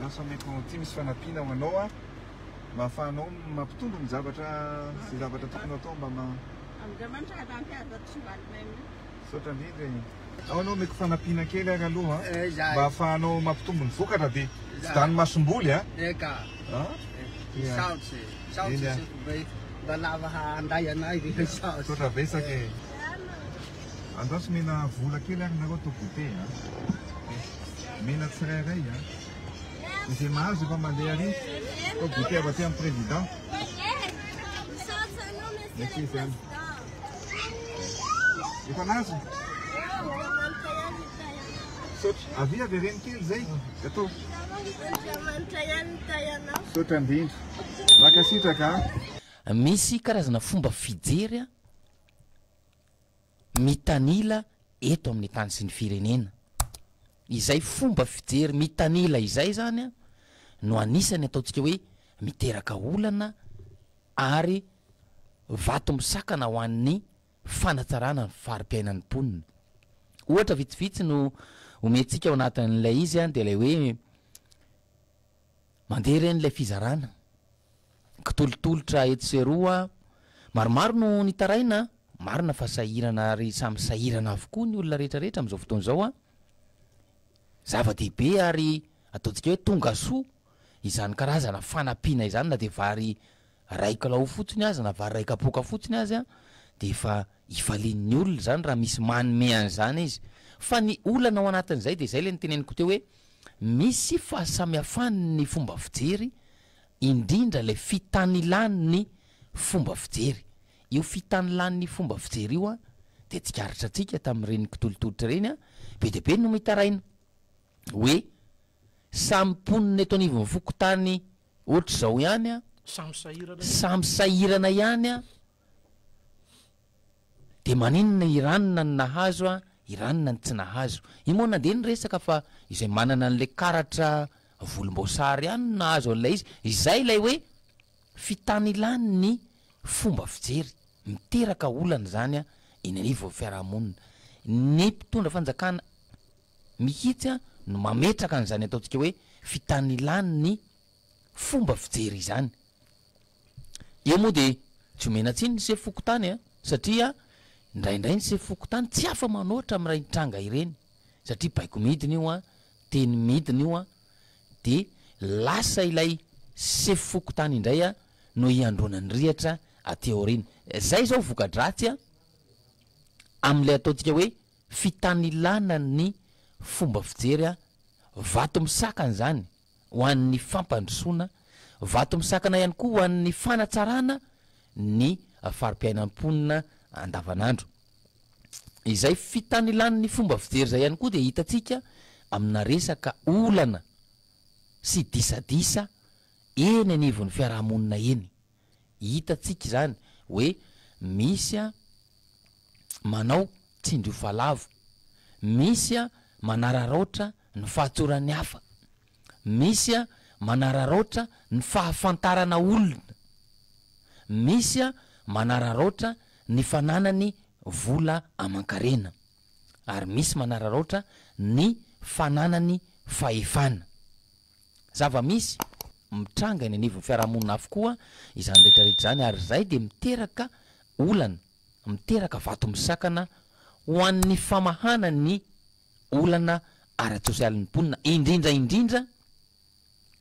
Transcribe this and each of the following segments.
Lasa meko ty misy fanampiana ho anao a mahafahanao mampitombo ny zavatra zay zavatra tokony atao mba saotra indrindra igny. Ao anao meko fanampiana kely ary aloha mba ahafahanao mampitombo ny vokatra dia tsy dany masomboly a. Eka. Saotsy mba lava handay anay dia saotsy. Saotra vesaka e. Andaso mena vola kely ary nareo atao goûté a. Mena tsirairay a. Izay mahazo efa mandeha ary atao goûté avy aty amin'ny président. Merci izany. Efa nazo? Saotra avy avy reny kely zay atao. Saotra indrindra. Makasitraka. Misy karazana fomba fijery mitanila eto amin'ny tany sy ny firenena. Izay fomba fijery mitanila izay zany no anisany ataontsika hoe miteraka olana ary vato misakana ho an'ny fanatsarana ny farim-piainan'ny mponina. Ohatra vitsivitsy no omentsika ao anatin'ilay izy dia ilay hoe mandeha ren'ilay fizarana kitolotolotra eto sy eroa maromaro no nitaraina marina fa sahirana ary samy sahirana avokoa ny olona rehetrarehetra amin'izao fotoana izao a zava-dehibe ary ataontsika hoe tonga soa izany karazana fanampiana izany na dia vary raikilao fotsiny azy na vary raikapoka fotsiny azy a dia efa ifalian'ny olona zany raha misy manome an'izany izy fa ny olana ao anatin'izay dia izay le nyteneniko teo hoe misy fahasamihafany ny fomba fijery indrindra le fitanilan'ny fomba fijery. Io fitanilan'ny fomba fijery io a dia tsikaritra atsika tamin'ireny kitolotolotra ireny a be dia be no mitaraina hoe samy mponina eto anivon'ny fokotany ohatra izao ihany a samy sahirana ihany a dia maninona iranona ny nahazo a iranona ny tsy nahazo. Io moa nandeha ny resaka fa izay manana an'ilay karatra volomboasary ihany no nahazo an'ilay izy izay ilay hoe fitanilan'ny fomba fijery miteraka olana zany a eny anivon'ny fiarahamonina. Ny mpitondra fanjakana mihitsy a no mametraka an'izany ataontsika hoe fitanilan'ny fomba fijery izany. Eo moa dia tsy omena tsiny ny sefokotany a satria indraindray ny sefokotany tsy afa manoatra amin'ray nitranga ireny satria baiko midina io a teny midina io a dia lasa ilay sefokotany indray a no iandronany rihatra aty aoriana. Zay zao voka-dratsy a amin'ilay ataontsika hoe fitanilana ny fomba fijery a vato misakana zany ho an'ny fampandrosoana vato misakana ihany koa ho an'ny fanatsarana ny farim-piainan'ny mponina andavanandro. Izay fitanilan'ny fomba fijery zay ihany koa dia hitantsika amina resaka olana sy disadisa eny anivon'ny fiarahamonina eny. Hitantsika zany hoe misy a manao tsindrofalavo, misy a manararoatra ny fahatsoran'ny hafa, misy a manararoatra ny fahafantarana olona, misy a manararoatra ny fananany vola aman-karena ary misy manararoatra ny fananany fahefana. Zava-misy mitranga eny anivon'ny fiarahamonina avokoa izany rehetrarehetra zany ary zay dia miteraka olana miteraka vato misakana ho an'ny famahana ny olana ara-tsosialin'ny mponina indrindra indrindra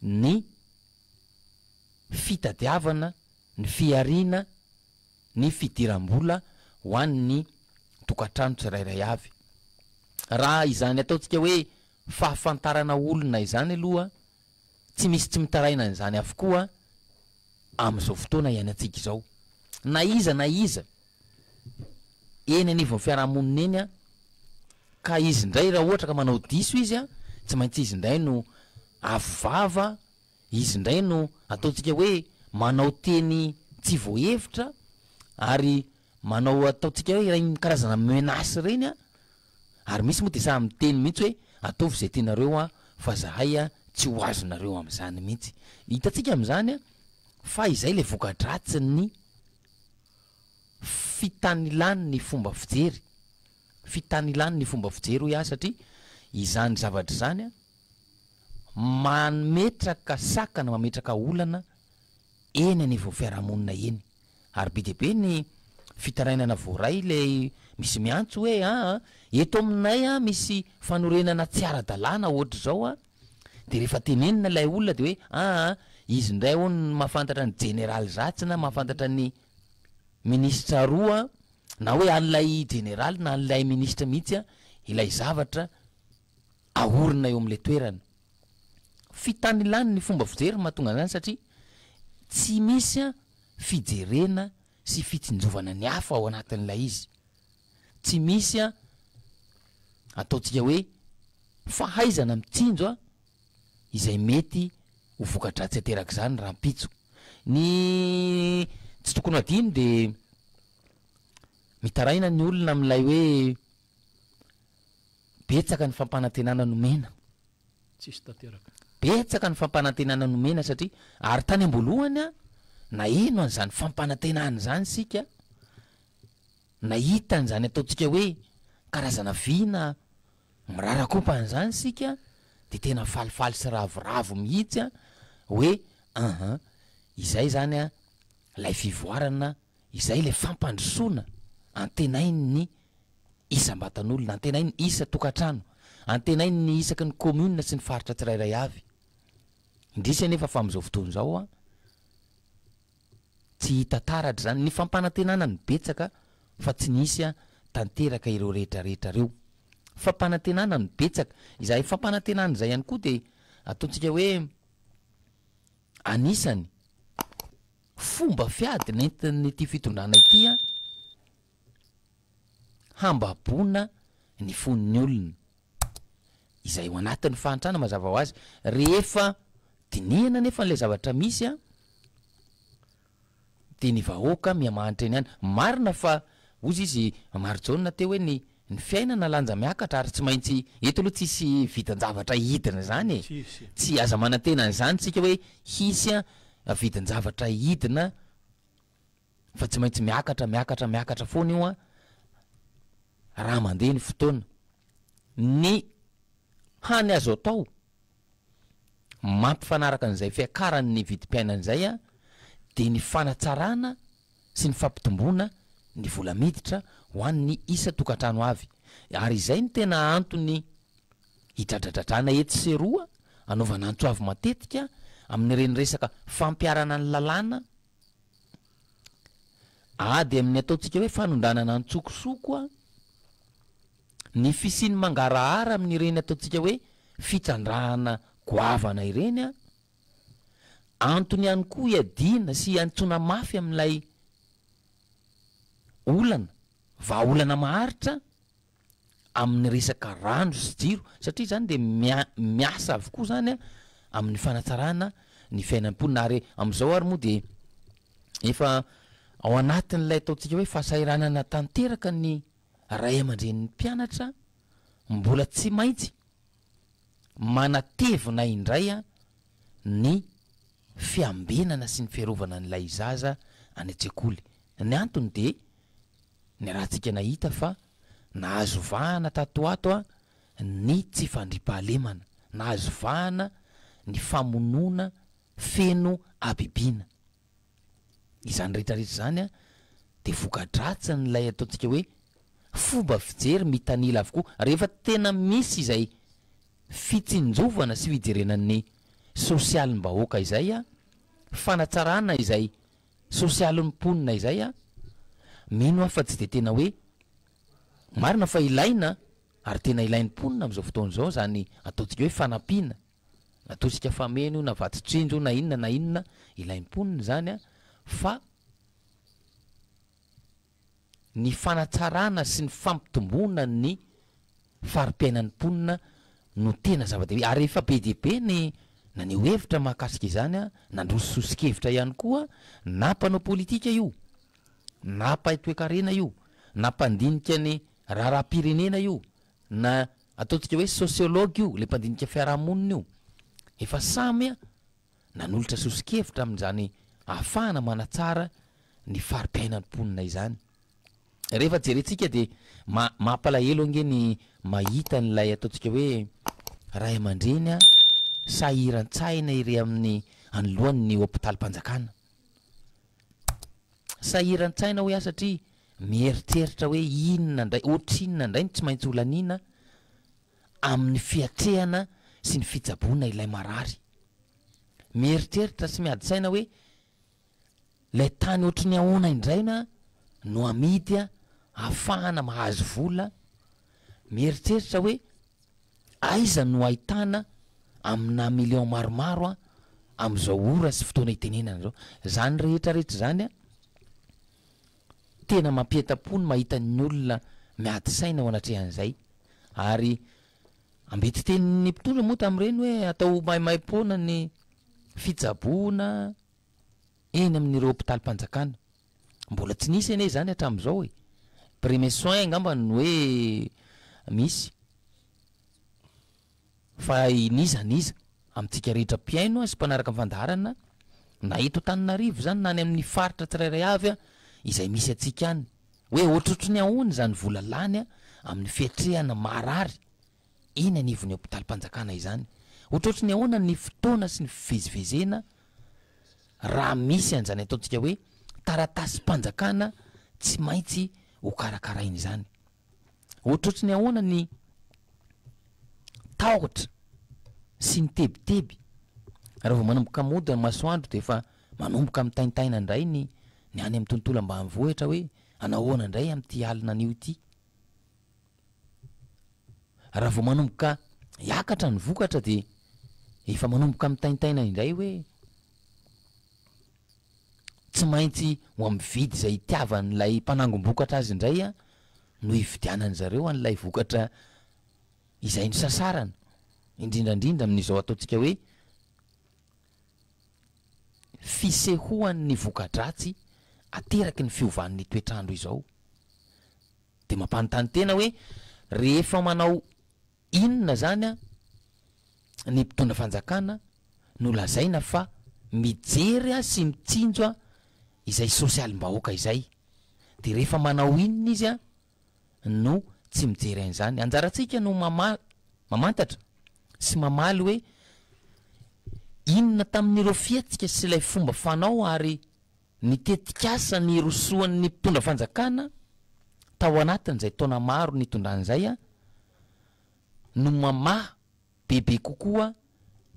ny fitadiavana ny fiariana ny fidiram-bola ho an'ny tokantrano tsirairay avy. Raha izany ataontsika hoe fahafantarana olona izany aloha tsy misy tsy mitaraina an'izany avokoa amin'izao fotoana iainantsika izao na iza eny anivon'ny fiarahamonina eny a ka izy indray raha ohatra ka manao diso izy a tsy maintsy izy indray no avovava, izy indray no ataontsika hoe manao teny tsy voahevitra ary manao ataontsika hoe ireny karazana menasy ireny a ary misy moa dia sa miteny mihitsy hoe ataovy izay tianareo a fa zahay a tsy ho azonareo amin'izany mihitsy. Hitantsika amin'izany a fa izay le voka-dratsy ny fitanilan'ny fomba fijery fitanilan'ny fomba fijery ho ihany satria izany zavatra izany a mametraka sakana mametraka olana eny any vao fiarahamonina eny ary be deabe ny fitarainana voaray le misy miantso hoe eto aminay misy fanorenana tsy ara-dalàna ohatra zao de rehefa tenenina lay olona de hoe izy ndray ho ny mahafantatra ny jeneraly zatsy na mahafantatra ny ministra roa na hoe an'lay jeneraly na an'lay ministra mihitsy ilay zavatra ahorina eo am'le toerana fitany ilany ny fomba fijery mahatonga an'izany satria tsy misy fijerena sy fitsinjovana ny hafa ao anatin'ilay izy tsy misy ataontsika hoe fahaizana mitsinjo izay mety ho voka-dratsy ateraka zany raha mpitso ny tsy tokony adino de mitaraina ny olona am'ilay hoe betsaka ny fampanantenana nomena tsisy tanteraka betsaka ny fampanantenana nomena satria ary tany ambolohany na eno an'izany fampanantenana zany sika nahita an'izany ataontsika hoe karazana vina mirarakompan'izany sika de tena falifaly sy ravoravo mihitsy hoe izay zany lay fivoarana izay le fampandrosoana antenainy ny isam-batan'olona antenainy isa tokantrano antenainy ny isaky ny commune sy ny faritra tsirairay avy indrisy nefa fa am'izao fotoana zao tsy hita taratra zany ny fampanantenana ny betsaka fa tsy nisy tanteraka ireo rehetrarehetra reo fampanantenana ny betsaka izay fampanantenana zay ihany koa de ataontsika hoe anisany fomba fiady nentin'ny ty fitondrana ity hambabona ny fon'ny olona izay ho anatin'ny fahantrana mazava ho azy rehefa dinihana nefa n'lay zavatra misy de ny vahoaka miamahanitra eny any marina fa ozy izy marojaona teo hoe ny fiainana lanja miakatra ary tsy maintsy eto aloha tsisy vitan-javatra hidina zany tsy aza manantena n'izany tsika hoe hisy vitan-javatra hidina fa tsy maintsy miakatra foana io raha mandeha ny fotoana ny hany azo atao mampifanaraka an'izay fiakaran'ny vidim-piainan'izay de ny fanatsarana sy ny fampitomboana ny vola miditra ho an'ny isa tokantrano avy ary izay ny tena antony hidradradradrana etsy seroa anaovana antso avy matetika amin'ireny resaka fampiarana ny lalàna de amin'ny ataontsika hoe fanondranana antsokosoko ny fisiny mangarahara amin'ireny ataontsika hoe fitrandrahana goavana ireny antony ihany koa iadina sy antsona mafy amin'ilay olana vaolana maharitra amin'ny resaka rano sy jiro satria zany de miasa avokoa zany amin'ny fanatsarana ny fiainam-ponina ary am'izao ary moa de efa ao anatin'ilay ataontsika hoe fahasairanana tanteraka ny ray aman-dren'ny mpianatra mbola tsy maintsy manatevina indray ny fiambenana sy ny fiarovana n'ilay zaza any an-tsekoly ny antony de ny rahantsika nahita fa nahazo vahana tatoato ny tsy fandripahalemana nahazo vahana ny famonoana feno abibiana izany rehetrarehetra zany de voka-dratsy n'ilay ataontsika hoe fomba fijery mitanila avokoa rehefa tena misy izay fitsinjovana sy fijerenan'ny sosialim-bahoaka izay fanatsarana izay sosialin'ny mponina izay mino fa tsy de tena hoe marina fa ilaina ary tena ilain'ny mponina am'izao fotoana zao zany ataontsika hoe fanampiana ataontsika fameno na vatotsinjo na inona ilain'ny mponina zany fa ny fanatsarana sy ny fampitomboana ny farim-piainan'ny mponina no tena zava-dehibe ary efa be dehibe ny naneho hevitra mahakasika izany nandrososikevitra ihany koa na mpanao politika io na mpaitoekarena io na mpandinika ny raharam-pirenena io na ataontsika hoe sosiologue io le mpandinika fiarahamonina io efa samy nanolotra sosikevitra amin'izany ahafahana manatsara ny farim-piainan'ny mponina izany rehefa jerentsika de mampalahelo ange ny mahita n'ilay ataontsika hoe ray aman-dreny sahiran-tsaina iry amin'ny anolohan'ny hôpitalim-panjakana. Sahiran-tsaina hoe satria mieritreritra hoe inona ndray ohatrinona indray ny tsy maintsy olanina amin'ny fiatrehana sy ny fitsaboana ilay marary. Mieritreritra sy miady-saina hoe lay tany ohatry ny ahoana indraina no amidy ahafahana mahazo vola. Mieritreritra hoe aiza no ahitana amina million maromaro am'izao ora sy fotoana itenenana zao. Zany rehetrarehetra zany tena mampieta-po ny mahita ny olona miady-saina ao anatrehan'izay. Ary ambety tenin'ny mpitondra moa tamin'ireny hoe atao maimaim-poana ny fitsaboana eny amin'ireo hôpitalim-panjakana. Mbola tsy nisy anie zany hatramin'izao hoe premier soin angamba ny hoe misy fa niza amintsika rehetra mpiaino sy mpanaraka fandaharana na eto Antananarivo zany na any amin'ny faritra tsirairay avy izay misy atsika any hoe ohatrotry ny ahoany zany vola lany amin'ny fiatrehana marary eny anivon'ny hôpitalim-panjakana izany. Ohatrotry ny ahoana ny fotoana sy ny fivezivezena raha misy an'izany ataontsika hoe taratasy-panjakana tsy maintsy ho karakaraina izany. Ohatrotry ny ahoana ny tahotra sy ny tebiteby raha vao manomboka mody ny masoandro de efa manomboka mitaintaina indray ny any amin'ny tontolo ambanivohitra hoe anahoana indray amin'ity alina an'io ity. Raha vao manomboka hiakatra ny vokatra de efa manomboka mitaintaina indray hoe tsy maintsy ho amin'ny vidy izay itiavan'ilay mpanangom-bokatra azy indray no hividianany zareo an'ilay vokatra izay ny sasarana, indrindrandrindra amin'izao ataontsika hoe fisehoan'ny vokadratsy ateraky ny fiovan'ny toetrandro izao. De mampanontany tena hoe rehefa manao inona zany ny mpitondra fanjakana no lazaina fa mijery sy mitsinjo izay sosialim-bahoaka izay. De rehefa manao inona izy no tsy mijery an'izany. Anjarantsika no mamantatra sy mamaly hoe inona tamin'ireo fiatsika sy ilay fomba fanao ary ny tetikasa ny rosoan'ny mpitondra fanjakana tao anatin'izay taona maro nitondran'izay no mamaha bebe kokoa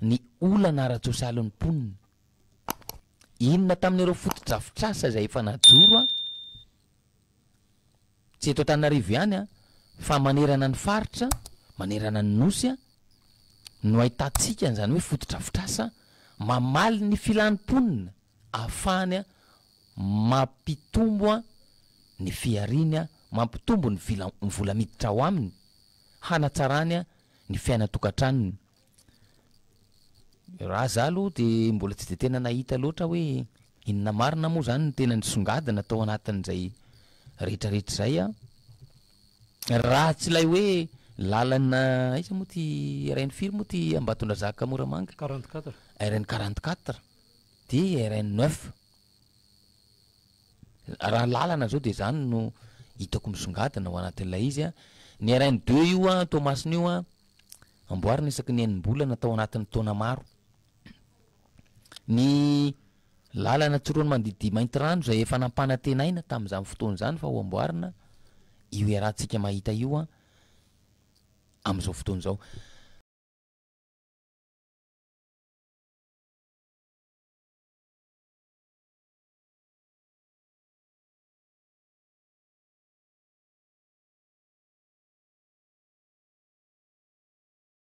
ny olana ara-tsosialin'ny mponina. Inona tamin'ireo fotodrafitrasa izay efa najoro tsy eto Antananarivo ihany fa manerana ny faritra, manerana ny nosy no ahitantsika an'izany hoe fotodrafitrasa mamaly ny filanimponina ahafahany mampitombo ny fiariny mampitombo ny vola miditra ao aminy hanatsarany ny fiainatokantranony. Raha za aloha de mbola tsy de tena nahita loatra hoe inona marina moa zany ny tena nisongadina tao anatin'izay rehetrarehetra zay raha tsy lay hoe lalana aiza moa ty RN firy moa ty Ambatondrazaka Moramanga 44 RN 44 de RN 9 raha lalana zao de zany no hitako misongadina ao anatin'ilay izy ny RN 2 io Tomasina io amboarina isaky ny enim-bolana tao anatin'ny taona maro. Ny lalana tsirony mandidy mainty rano zay efa nampanantenaina tamin'izany fotoana zany fa ho amboarina io iarahantsika mahita io am'izao fotoana zao.